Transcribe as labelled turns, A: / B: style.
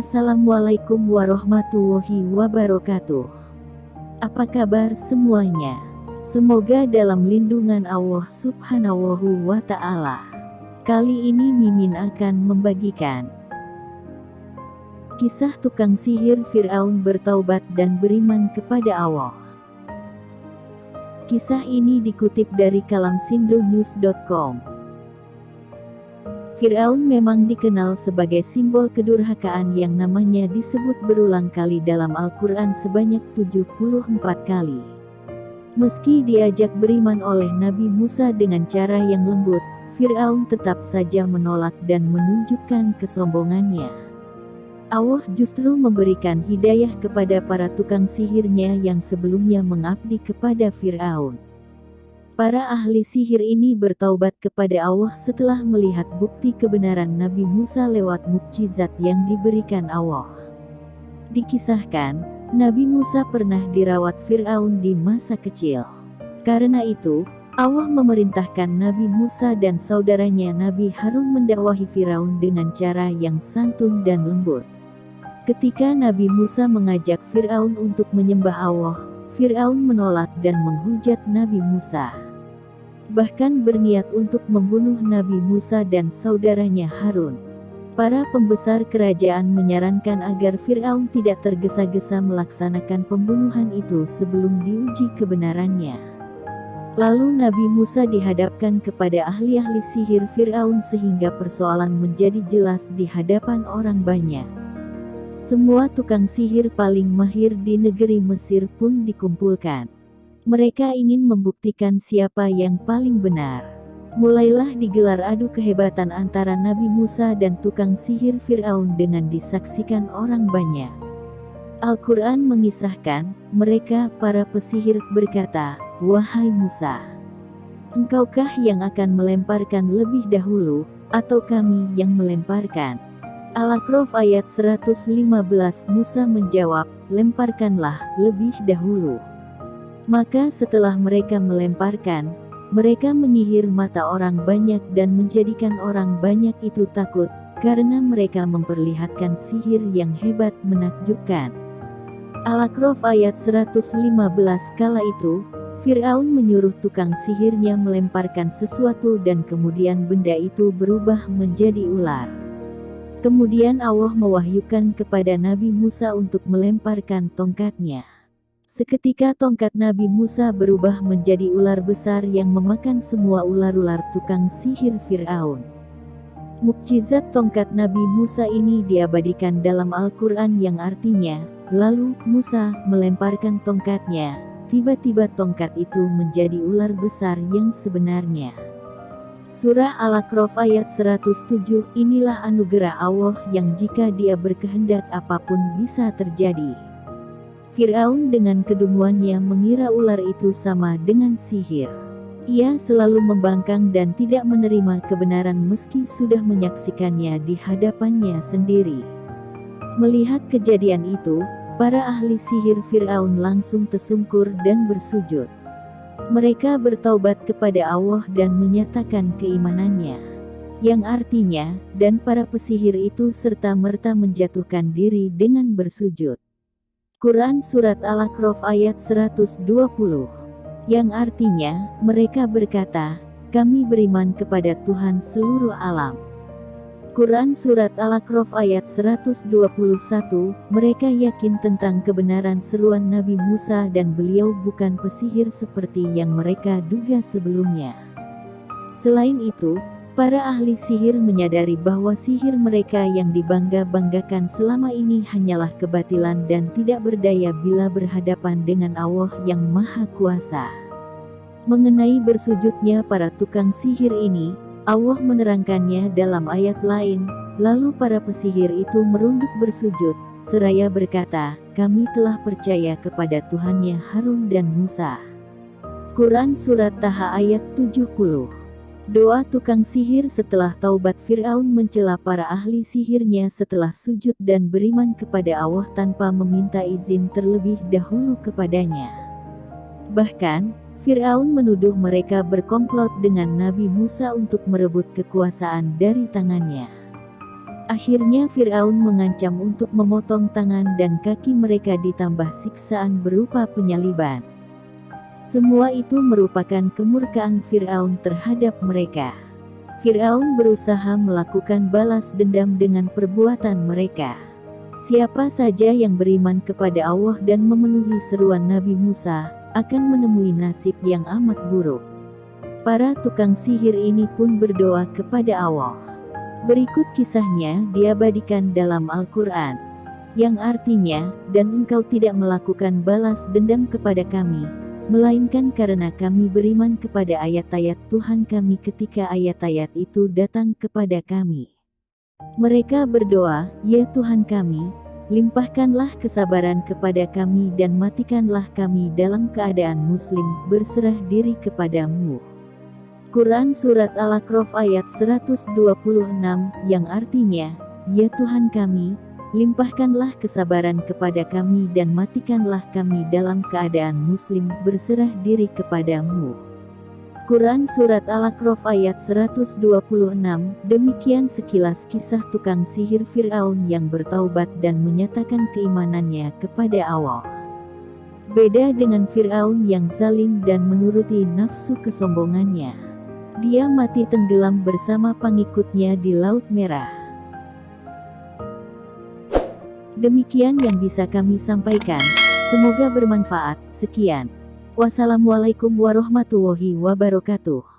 A: Assalamualaikum warahmatullahi wabarakatuh. Apa kabar semuanya? Semoga dalam lindungan Allah Subhanahu wa Ta'ala. Kali ini Mimin akan membagikan kisah tukang sihir Fir'aun bertaubat dan beriman kepada Allah. Kisah ini dikutip dari kalamsindonews.com. Fir'aun memang dikenal sebagai simbol kedurhakaan yang namanya disebut berulang kali dalam Al-Quran sebanyak 74 kali. Meski diajak beriman oleh Nabi Musa dengan cara yang lembut, Fir'aun tetap saja menolak dan menunjukkan kesombongannya. Allah justru memberikan hidayah kepada para tukang sihirnya yang sebelumnya mengabdi kepada Fir'aun. Para ahli sihir ini bertaubat kepada Allah setelah melihat bukti kebenaran Nabi Musa lewat mukjizat yang diberikan Allah. Dikisahkan, Nabi Musa pernah dirawat Fir'aun di masa kecil. Karena itu, Allah memerintahkan Nabi Musa dan saudaranya Nabi Harun mendakwahi Fir'aun dengan cara yang santun dan lembut. Ketika Nabi Musa mengajak Fir'aun untuk menyembah Allah, Fir'aun menolak dan menghujat Nabi Musa. Bahkan berniat untuk membunuh Nabi Musa dan saudaranya Harun. Para pembesar kerajaan menyarankan agar Fir'aun tidak tergesa-gesa melaksanakan pembunuhan itu sebelum diuji kebenarannya. Lalu Nabi Musa dihadapkan kepada ahli-ahli sihir Fir'aun sehingga persoalan menjadi jelas di hadapan orang banyak. Semua tukang sihir paling mahir di negeri Mesir pun dikumpulkan. Mereka ingin membuktikan siapa yang paling benar. Mulailah digelar adu kehebatan antara Nabi Musa dan tukang sihir Fir'aun dengan disaksikan orang banyak. Al-Quran mengisahkan, mereka para pesihir berkata, "Wahai Musa, engkaukah yang akan melemparkan lebih dahulu, atau kami yang melemparkan?" Al-A'raf ayat 115. Musa menjawab, "Lemparkanlah lebih dahulu." Maka setelah mereka melemparkan, mereka menyihir mata orang banyak dan menjadikan orang banyak itu takut, karena mereka memperlihatkan sihir yang hebat menakjubkan. Al-A'raf ayat 115. Kala itu, Fir'aun menyuruh tukang sihirnya melemparkan sesuatu dan kemudian benda itu berubah menjadi ular. Kemudian Allah mewahyukan kepada Nabi Musa untuk melemparkan tongkatnya. Seketika tongkat Nabi Musa berubah menjadi ular besar yang memakan semua ular-ular tukang sihir Fir'aun. Mukjizat tongkat Nabi Musa ini diabadikan dalam Al-Quran yang artinya, lalu Musa melemparkan tongkatnya, tiba-tiba tongkat itu menjadi ular besar yang sebenarnya. Surah Al-A'raf ayat 107. Inilah anugerah Allah yang jika Dia berkehendak apapun bisa terjadi. Fir'aun dengan kedunguannya mengira ular itu sama dengan sihir. Ia selalu membangkang dan tidak menerima kebenaran meski sudah menyaksikannya di hadapannya sendiri. Melihat kejadian itu, para ahli sihir Fir'aun langsung tersungkur dan bersujud. Mereka bertaubat kepada Allah dan menyatakan keimanannya. Yang artinya, dan para pesihir itu serta-merta menjatuhkan diri dengan bersujud. Quran Surat Al-A'raf ayat 120. Yang artinya, mereka berkata, kami beriman kepada Tuhan seluruh alam. Quran Surat Al-A'raf ayat 121. Mereka yakin tentang kebenaran seruan Nabi Musa dan beliau bukan pesihir seperti yang mereka duga sebelumnya. Selain itu, para ahli sihir menyadari bahwa sihir mereka yang dibangga-banggakan selama ini hanyalah kebatilan dan tidak berdaya bila berhadapan dengan Allah yang Maha Kuasa. Mengenai bersujudnya para tukang sihir ini, Allah menerangkannya dalam ayat lain, lalu para pesihir itu merunduk bersujud, seraya berkata, kami telah percaya kepada Tuhannya Harun dan Musa. Quran Surat Taha ayat 70. Doa tukang sihir setelah taubat. Fir'aun mencela para ahli sihirnya setelah sujud dan beriman kepada Allah tanpa meminta izin terlebih dahulu kepadanya. Bahkan, Fir'aun menuduh mereka berkomplot dengan Nabi Musa untuk merebut kekuasaan dari tangannya. Akhirnya Firaun mengancam untuk memotong tangan dan kaki mereka ditambah siksaan berupa penyaliban. Semua itu merupakan kemurkaan Firaun terhadap mereka. Firaun berusaha melakukan balas dendam dengan perbuatan mereka. Siapa saja yang beriman kepada Allah dan memenuhi seruan Nabi Musa, akan menemui nasib yang amat buruk. Para tukang sihir ini pun berdoa kepada Allah. Berikut kisahnya diabadikan dalam Al-Quran, yang artinya, dan engkau tidak melakukan balas dendam kepada kami, melainkan karena kami beriman kepada ayat-ayat Tuhan kami ketika ayat-ayat itu datang kepada kami. Mereka berdoa, ya Tuhan kami, limpahkanlah kesabaran kepada kami dan matikanlah kami dalam keadaan muslim berserah diri kepadamu. Quran Surat Al-A'raf ayat 126, yang artinya, ya Tuhan kami, limpahkanlah kesabaran kepada kami dan matikanlah kami dalam keadaan muslim berserah diri kepadamu. Quran Surat Al-A'raf ayat 126, demikian sekilas kisah tukang sihir Fir'aun yang bertaubat dan menyatakan keimanannya kepada Allah. Beda dengan Fir'aun yang zalim dan menuruti nafsu kesombongannya. Dia mati tenggelam bersama pengikutnya di Laut Merah. Demikian yang bisa kami sampaikan. Semoga bermanfaat. Sekian. Wassalamualaikum warahmatullahi wabarakatuh.